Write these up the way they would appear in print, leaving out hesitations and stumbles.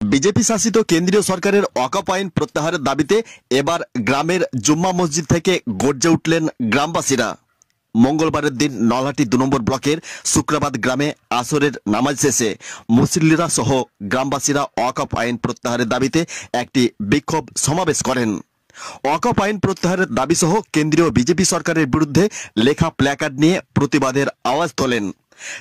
BJP শাসিত কেন্দ্রীয় সরকারের ওয়াকফ আইন প্রত্যাহারের দাবিতে এবার গ্রামের জুম্মা মসজিদ থেকে গর্জে উঠলেন গ্রামবাসীরা। মঙ্গলবারের দিন নলহাটি ২ নম্বর ব্লকের শুক্রাবাদ গ্রামে আসরের নামাজ শেষে মুসল্লিরা সহ গ্রামবাসীরা ওয়াকফ আইন প্রত্যাহারের দাবিতে একটি বিক্ষোভ সমাবেশ করেন। ওয়াকফ আইন প্রত্যাহারের দাবি সহ কেন্দ্রীয় বিজেপি সরকারের বিরুদ্ধে লেখা প্ল্যাকার্ড নিয়ে প্রতিবাদের আওয়াজ তোলেন।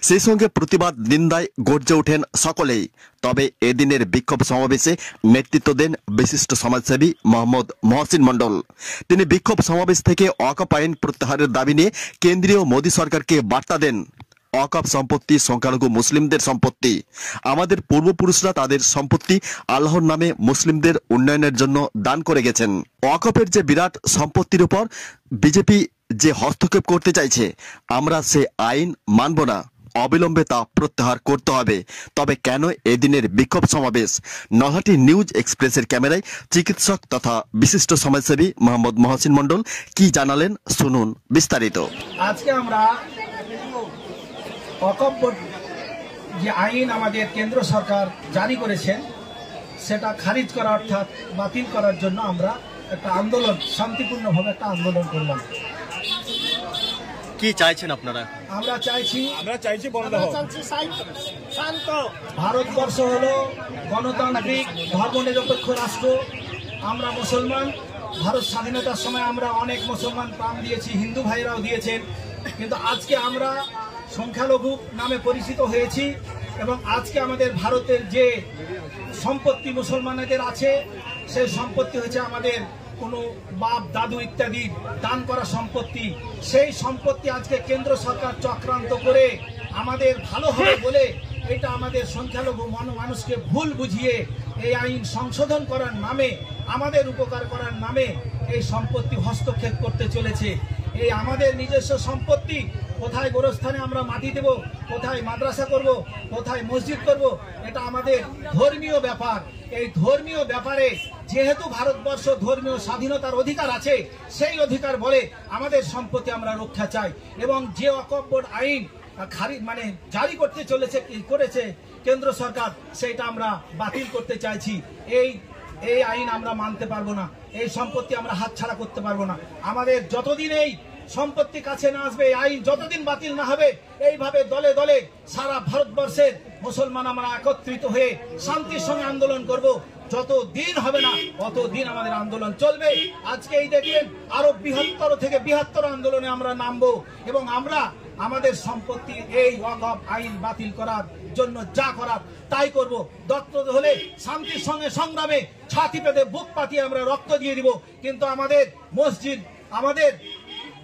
সেই সঙ্গে প্রতিবাদ নিন্দায় গর্জে ওঠেন সকলেই। তবে এদিনের বিক্ষোভ সমাবেশে নেতৃত্ব দেন বিশিষ্ট সমাজসেবী মোহাম্মদ মহসিন মণ্ডল। তিনি বিক্ষোভ সমাবেশ থেকে ওয়াকফ আইন প্রত্যাহারের দাবি নিয়ে কেন্দ্রীয় মোদী সরকারকে বার্তা দেন। ওয়াকফ সম্পত্তি সংখ্যালঘু মুসলিমদের সম্পত্তি। আমাদের পূর্বপুরুষরা তাদের সম্পত্তি আল্লাহর নামে মুসলিমদের উন্নয়নের জন্য দান করে গেছেন। ওয়াকফের যে বিরাট সম্পত্তির উপর বিজেপি যে হস্তক্ষেপ করতে চাইছে, আমরা সে আইন মানব না। অবিলম্বে তা প্রত্যাহার করতে হবে। তবে কেন এদিনের বিক্ষোভ সমাবেশ? নলহাটি নিউজ এক্সপ্রেসের ক্যামেরায় চিকিৎসক তথা বিশিষ্ট সমাজসেবী মোহাম্মদ মহসিন মণ্ডল কি জানালেন, শুনুন বিস্তারিত। আজকে আমরা ওয়াকফ যে আইন আমাদের কেন্দ্র সরকার জারি করেছেন সেটা খারিজ করা অর্থাৎ বাতিল করার জন্য আমরা একটা আন্দোলন, শান্তিপূর্ণভাবে একটা আন্দোলন করলাম। কি চাইছেন আপনারা? আমরা চাইছি ভারতবর্ষ হলো গণতান্ত্রিক ধর্মনিরপেক্ষ রাষ্ট্র। আমরা মুসলমান। ভারত স্বাধীনতার সময় আমরা অনেক মুসলমান প্রাণ দিয়েছি, হিন্দু ভাইরাও দিয়েছেন। কিন্তু আজকে আমরা সংখ্যালঘু নামে পরিচিত হয়েছি এবং আজকে আমাদের ভারতের যে সম্পত্তি মুসলমানদের আছে সেই সম্পত্তি হচ্ছে আমাদের কোনো বাপ দাদু ইত্যাদি দান করা সম্পত্তি। সেই সম্পত্তি আজকে কেন্দ্র সরকার চক্রান্ত করে আমাদের ভালো হবে বলে এটা আমাদের সংখ্যালঘু মানুষকে ভুল বুঝিয়ে এই আইন সংশোধন করার নামে, আমাদের উপকার করার নামে এই সম্পত্তি হস্তক্ষেপ করতে চলেছে। এই আমাদের নিজস্ব সম্পত্তি, কোথায় গোরস্থানে আমরা মাটি দেব, কোথায় মাদ্রাসা করব, কোথায় মসজিদ করব, এটা আমাদের ধর্মীয় ব্যাপার। এই ধর্মীয় ব্যাপারে যেহেতু ভারতবর্ষ ধর্মীয় স্বাধীনতার অধিকার আছে, সেই অধিকার বলে আমাদের সম্পত্তি আমরা রক্ষা চাই। এবং যে ওয়াকফ আইন জারি করতে করেছে কেন্দ্র সরকার, সেটা আমরা বাতিল করতে চাইছি। এই আইন আমরা মানতে পারবো না। এই সম্পত্তি আমরা হাতছাড়া করতে পারবো না। আমাদের যতদিন এই সম্পত্তি কাছে না আসবে, এই আইন যতদিন বাতিল না হবে, এইভাবে দলে দলে সারা ভারতবর্ষের মুসলমান আমরা একত্রিত হয়ে শান্তির সঙ্গে আন্দোলন করব। যত দিন হবে না ততদিন আমাদের আন্দোলন চলবে। আজকে এই দেখেন আরো বৃহত্তর থেকে বৃহত্তর আন্দোলনে আমরা নামবো এবং আমরা আমাদের সম্পত্তি এই ওয়াকফ আইন বাতিল করার জন্য যা করার তাই করব। দত্ত হলে শান্তির সঙ্গে সংগ্রামে ছাতি পেতে বুক পাতিয়ে আমরা রক্ত দিয়ে দিব। কিন্তু আমাদের মসজিদ, আমাদের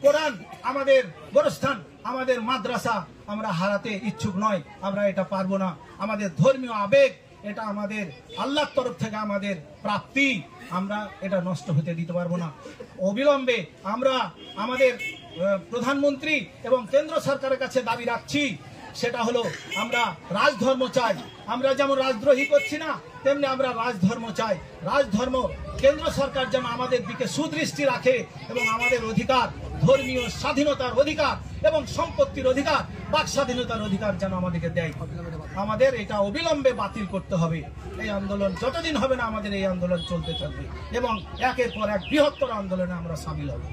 কোরআন, আমাদের গোরস্থান, আমাদের মাদ্রাসা আমরা হারাতে ইচ্ছুক নয়। আমরা এটা পারবো না। আমাদের ধর্মীয় আবেগ, এটা আমাদের আল্লাহর তরফ থেকে আমাদের প্রাপ্তি, আমরা এটা নষ্ট হতে দিতে পারবো না। অবিলম্বে আমরা আমাদের প্রধানমন্ত্রী এবং কেন্দ্র সরকারের কাছে দাবি রাখছি, সেটা হলো আমরা রাজধর্ম চাই। আমরা যেমন রাজদ্রোহী করছি না, তেমনি আমরা রাজধর্ম চাই। রাজধর্ম কেন্দ্র সরকার যেন আমাদের দিকে সুদৃষ্টি রাখে এবং আমাদের অধিকার, ধর্মীয় স্বাধীনতার অধিকার এবং সম্পত্তির অধিকার, বাক স্বাধীনতার অধিকার যেন আমাদেরকে দেয়। আমাদের এটা অবিলম্বে বাতিল করতে হবে। এই আন্দোলন যতদিন হবে না, আমাদের এই আন্দোলন চলতে থাকবে এবং একের পর এক বৃহত্তর আন্দোলনে আমরা সামিল হব।